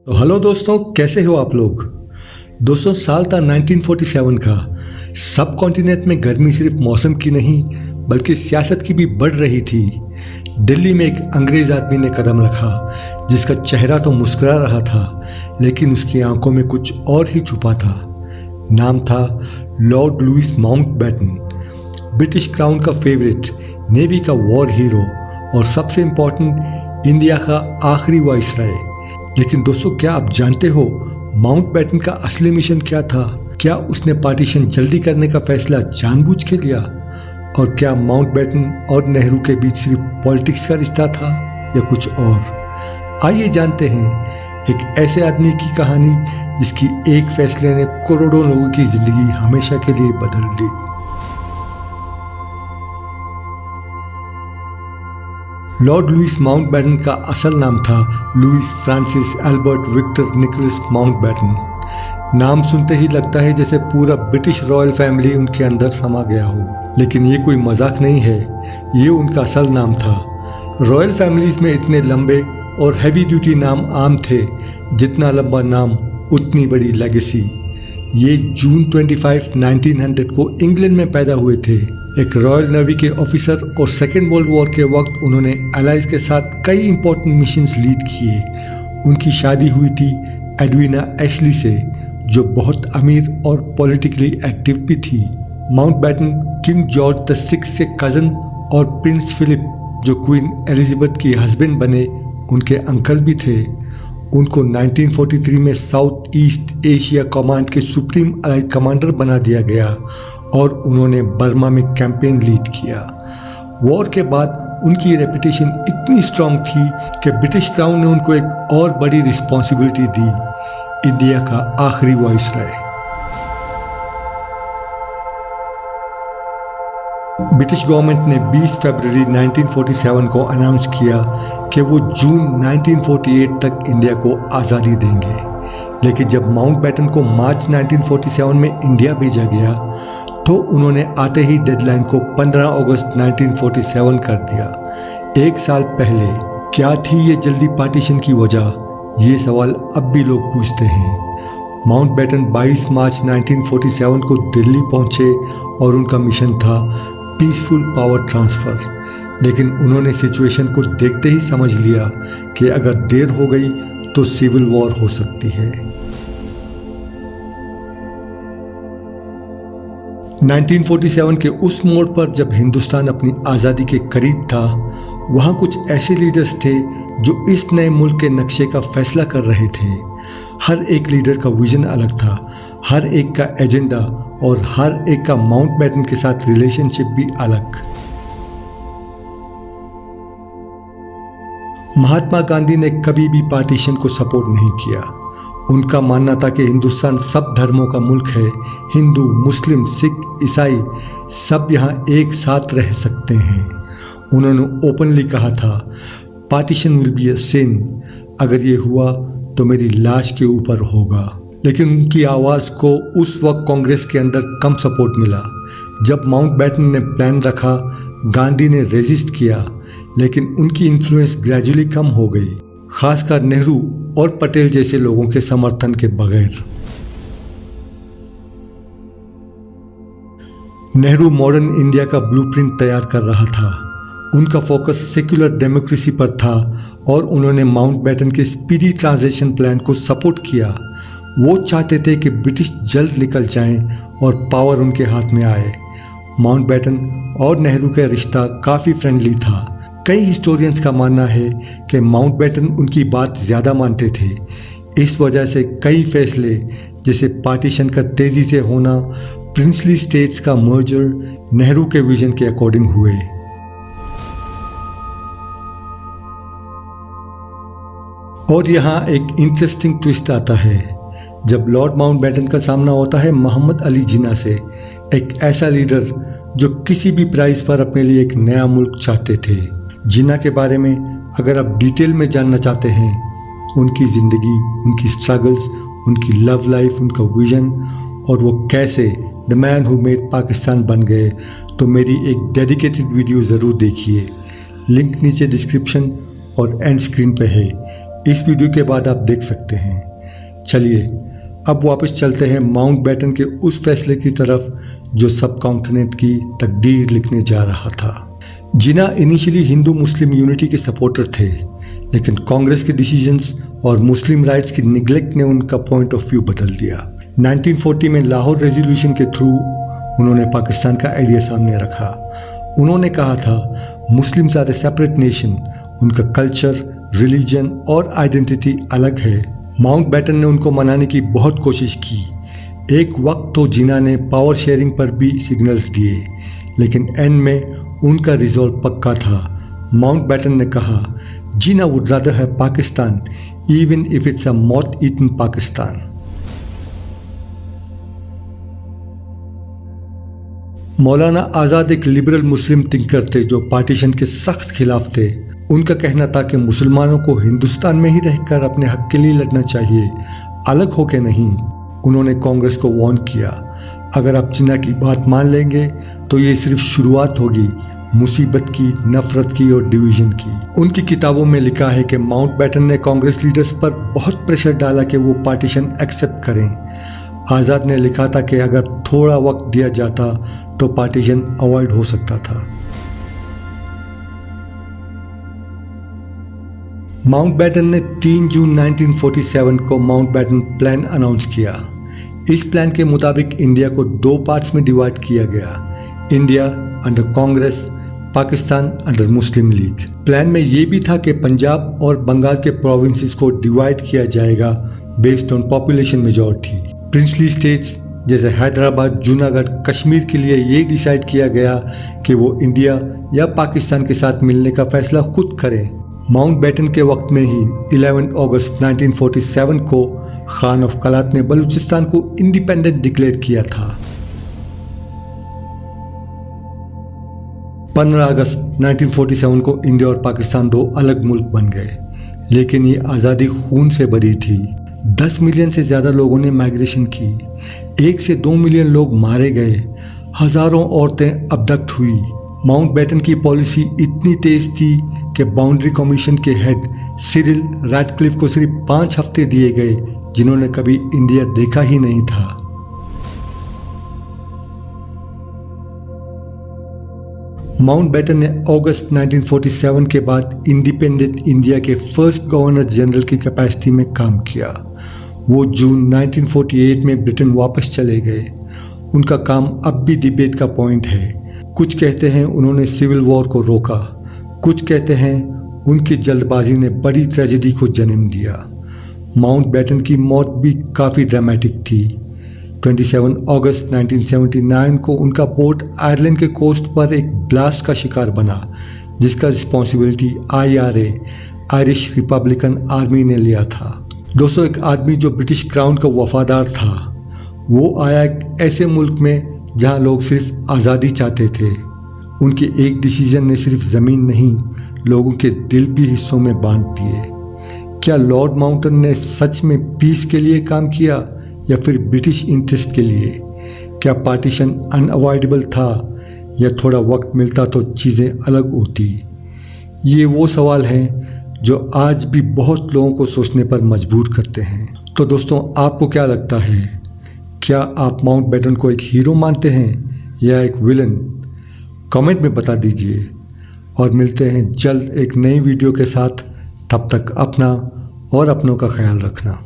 तो हेलो दोस्तों, कैसे हो आप लोग। दोस्तों, साल था 1947 का। सब कॉन्टिनेंट में गर्मी सिर्फ मौसम की नहीं बल्कि सियासत की भी बढ़ रही थी। दिल्ली में एक अंग्रेज आदमी ने कदम रखा जिसका चेहरा तो मुस्कुरा रहा था लेकिन उसकी आंखों में कुछ और ही छुपा था। नाम था Lord Louis Mountbatten, British crown का फेवरेट, नेवी का वॉर हीरो और सबसे इम्पोर्टेंट इंडिया का आखिरी वाइसराय। लेकिन दोस्तों, क्या आप जानते हो माउंटबेटन का असली मिशन क्या था? क्या उसने पार्टीशन जल्दी करने का फैसला जानबूझ के लिया? और क्या माउंटबेटन और नेहरू के बीच सिर्फ पॉलिटिक्स का रिश्ता था या कुछ और? आइए जानते हैं एक ऐसे आदमी की कहानी जिसकी एक फैसले ने करोड़ों लोगों की जिंदगी हमेशा के लिए बदल दी। लॉर्ड लुईस माउंटबेटन का असल नाम था Louis Francis Albert Victor Nicholas Mountbatten. नाम सुनते ही लगता है जैसे पूरा ब्रिटिश रॉयल फैमिली उनके अंदर समा गया हो, लेकिन ये कोई मजाक नहीं है, ये उनका असल नाम था। रॉयल फैमिलीज में इतने लंबे और हैवी ड्यूटी नाम आम थे, जितना लंबा नाम उतनी बड़ी लेगेसी। ये जून 25, 1900 को इंग्लैंड में पैदा हुए थे। एक रॉयल नेवी के ऑफिसर और सेकेंड वर्ल्ड वॉर के वक्त उन्होंने एलाइज के साथ कई इंपॉर्टेंट मिशंस लीड किए। उनकी शादी हुई थी एडविना एशली से, जो बहुत अमीर और पॉलिटिकली एक्टिव भी थी। माउंटबेटन किंग जॉर्ज VI के कज़न और प्रिंस फिलिप, जो क्वीन एलिजाबेथ की हस्बैंड बने, उनके अंकल भी थे। उनको 1943 में साउथ ईस्ट एशिया कमांड के सुप्रीम अलाइड कमांडर बना दिया गया और उन्होंने बर्मा में कैंपेन लीड किया। वॉर के बाद उनकी रेपुटेशन इतनी स्ट्रांग थी कि ब्रिटिश क्राउन ने उनको एक और बड़ी रिस्पॉन्सिबिलिटी दी, इंडिया का आखिरी वाइसराय। ब्रिटिश गवर्नमेंट ने 20 फरवरी 1947 को अनाउंस किया कि वो जून 1948 तक इंडिया को आज़ादी देंगे। लेकिन जब माउंटबेटन को मार्च 1947 में इंडिया भेजा गया तो उन्होंने आते ही डेडलाइन को 15 अगस्त 1947 कर दिया। एक साल पहले क्या थी ये जल्दी पार्टीशन की वजह? ये सवाल अब भी लोग पूछते हैं। माउंटबेटन 22 मार्च 1947 को दिल्ली पहुंचे और उनका मिशन था पीसफुल पावर ट्रांसफ़र। लेकिन उन्होंने सिचुएशन को देखते ही समझ लिया कि अगर देर हो गई तो सिविल वॉर हो सकती है। 1947 के उस मोड़ पर जब हिंदुस्तान अपनी आज़ादी के करीब था, वहाँ कुछ ऐसे लीडर्स थे जो इस नए मुल्क के नक्शे का फैसला कर रहे थे। हर एक लीडर का विजन अलग था, हर एक का एजेंडा और हर एक का माउंटबेटन के साथ रिलेशनशिप भी अलग। महात्मा गांधी ने कभी भी पार्टीशन को सपोर्ट नहीं किया। उनका मानना था कि हिंदुस्तान सब धर्मों का मुल्क है, हिंदू, मुस्लिम, सिख, ईसाई सब यहाँ एक साथ रह सकते हैं। उन्होंने ओपनली कहा था, पार्टीशन विल बी अ सिन, अगर ये हुआ तो मेरी लाश के ऊपर होगा। लेकिन उनकी आवाज़ को उस वक्त कांग्रेस के अंदर कम सपोर्ट मिला। जब माउंटबेटन ने प्लान रखा, गांधी ने रेजिस्ट किया, लेकिन उनकी इन्फ्लुएंस ग्रेजुअली कम हो गई, खासकर नेहरू और पटेल जैसे लोगों के समर्थन के बगैर। नेहरू मॉडर्न इंडिया का ब्लूप्रिंट तैयार कर रहा था। उनका फोकस सेक्युलर डेमोक्रेसी पर था और उन्होंने माउंटबेटन के स्पीडी ट्रांजिशन प्लान को सपोर्ट किया। वो चाहते थे कि ब्रिटिश जल्द निकल जाएं और पावर उनके हाथ में आए। माउंटबेटन और नेहरू का रिश्ता काफ़ी फ्रेंडली था। कई हिस्टोरियंस का मानना है कि माउंटबेटन उनकी बात ज़्यादा मानते थे। इस वजह से कई फैसले जैसे पार्टीशन का तेज़ी से होना, प्रिंसली स्टेट्स का मर्जर, नेहरू के विजन के अकॉर्डिंग हुए। और यहाँ एक इंटरेस्टिंग ट्विस्ट आता है जब लॉर्ड माउंटबेटन का सामना होता है मोहम्मद अली जिन्ना से, एक ऐसा लीडर जो किसी भी प्राइस पर अपने लिए एक नया मुल्क चाहते थे। जिन्ना के बारे में अगर आप डिटेल में जानना चाहते हैं, उनकी ज़िंदगी, उनकी स्ट्रगल्स, उनकी लव लाइफ, उनका विजन और वो कैसे the man who made Pakistan बन गए, तो मेरी एक डेडिकेटेड वीडियो ज़रूर देखिए। लिंक नीचे डिस्क्रिप्शन और एंड स्क्रीन पे है। इस वीडियो के बाद आप देख सकते हैं। चलिए अब वापस चलते हैं माउंटबेटन के उस फैसले की तरफ जो सब कॉन्टिनेंट की तकदीर लिखने जा रहा था। जिन्ना इनिशियली हिंदू मुस्लिम यूनिटी के सपोर्टर थे, लेकिन कांग्रेस के डिसीजंस और मुस्लिम राइट्स की निगलेक्ट ने उनका पॉइंट ऑफ व्यू बदल दिया। 1940 में लाहौर रेजोल्यूशन के थ्रू उन्होंने पाकिस्तान का आइडिया सामने रखा। उन्होंने कहा था Muslims are a separate nation, उनका कल्चर, रिलीजन और आइडेंटिटी अलग है। माउंटबेटन ने उनको मनाने की बहुत कोशिश की। एक वक्त तो जिन्ना ने पावर शेयरिंग पर भी सिग्नल्स दिए, लेकिन एंड में उनका रिजॉल्व पक्का था। माउंटबेटन ने कहा Jinnah would rather have Pakistan even if it's a moth eaten Pakistan. Maulana Azad एक लिबरल मुस्लिम थिंकर थे जो पार्टीशन के सख्त खिलाफ थे। उनका कहना था कि मुसलमानों को हिंदुस्तान में ही रहकर अपने हक के लिए लड़ना चाहिए, अलग होकर नहीं। उन्होंने कांग्रेस को वार्न किया, अगर आप जिन्ना की बात मान लेंगे तो ये सिर्फ शुरुआत होगी मुसीबत की, नफरत की और डिवीजन की। उनकी किताबों में लिखा है कि माउंटबेटन ने कांग्रेस लीडर्स पर बहुत प्रेशर डाला कि वो पार्टीशन एक्सेप्ट करें। आज़ाद ने लिखा था कि अगर थोड़ा वक्त दिया जाता तो पार्टीशन अवॉइड हो सकता था। माउंटबेटन ने 3 जून 1947 को माउंटबेटन प्लान अनाउंस किया। इस प्लान के मुताबिक इंडिया को 2 पार्ट्स में डिवाइड किया गया, India under Congress, Pakistan under मुस्लिम लीग। प्लान में ये भी था कि पंजाब और बंगाल के प्रोविंसेस को डिवाइड किया जाएगा based on population majority. Princely states जैसे हैदराबाद, जूनागढ़, कश्मीर के लिए ये डिसाइड किया गया कि वो इंडिया या पाकिस्तान के साथ मिलने का फैसला खुद करें। माउंटबेटन के वक्त में ही 11 अगस्त 1947 को खान ऑफ कलात ने बलूचिस्तान को इंडिपेंडेंट डिक्लेयर किया था। 15 अगस्त 1947 को इंडिया और पाकिस्तान 2 अलग मुल्क बन गए, लेकिन ये आज़ादी खून से भरी थी। 10 मिलियन से ज़्यादा लोगों ने माइग्रेशन की, 1 से 2 मिलियन लोग मारे गए, हज़ारों औरतें अबडक्ट हुई। माउंटबेटन की पॉलिसी इतनी तेज़ थी कि बाउंड्री कमीशन के हेड सिरिल रैडक्लिफ को सिर्फ 5 हफ्ते दिए गए, जिन्होंने कभी इंडिया देखा ही नहीं था। माउंटबेटन ने अगस्त 1947 के बाद इंडिपेंडेंट इंडिया के फर्स्ट गवर्नर जनरल की कैपेसिटी में काम किया। वो जून 1948 में ब्रिटेन वापस चले गए। उनका काम अब भी डिबेट का पॉइंट है। कुछ कहते हैं उन्होंने सिविल वॉर को रोका, कुछ कहते हैं उनकी जल्दबाजी ने बड़ी ट्रेजेडी को जन्म दिया। माउंटबेटन की मौत भी काफ़ी ड्रामेटिक थी। 27 अगस्त 1979 को उनका बोट आयरलैंड के कोस्ट पर एक ब्लास्ट का शिकार बना, जिसका responsibility IRA Irish Republican army ने लिया था। दोस्तों, एक आदमी जो ब्रिटिश क्राउन का वफादार था, वो आया एक ऐसे मुल्क में जहां लोग सिर्फ आज़ादी चाहते थे। उनके एक डिसीजन ने सिर्फ ज़मीन नहीं, लोगों के दिल भी हिस्सों में बांट दिए। क्या लॉर्ड माउंटबेटन ने सच में पीस के लिए काम किया या फिर ब्रिटिश इंटरेस्ट के लिए? क्या पार्टीशन अनअवॉइडेबल था या थोड़ा वक्त मिलता तो चीज़ें अलग होती? ये वो सवाल हैं जो आज भी बहुत लोगों को सोचने पर मजबूर करते हैं। तो दोस्तों, आपको क्या लगता है? क्या आप माउंटबेटन को एक हीरो मानते हैं या एक विलन? कमेंट में बता दीजिए और मिलते हैं जल्द एक नई वीडियो के साथ। तब तक अपना और अपनों का ख्याल रखना।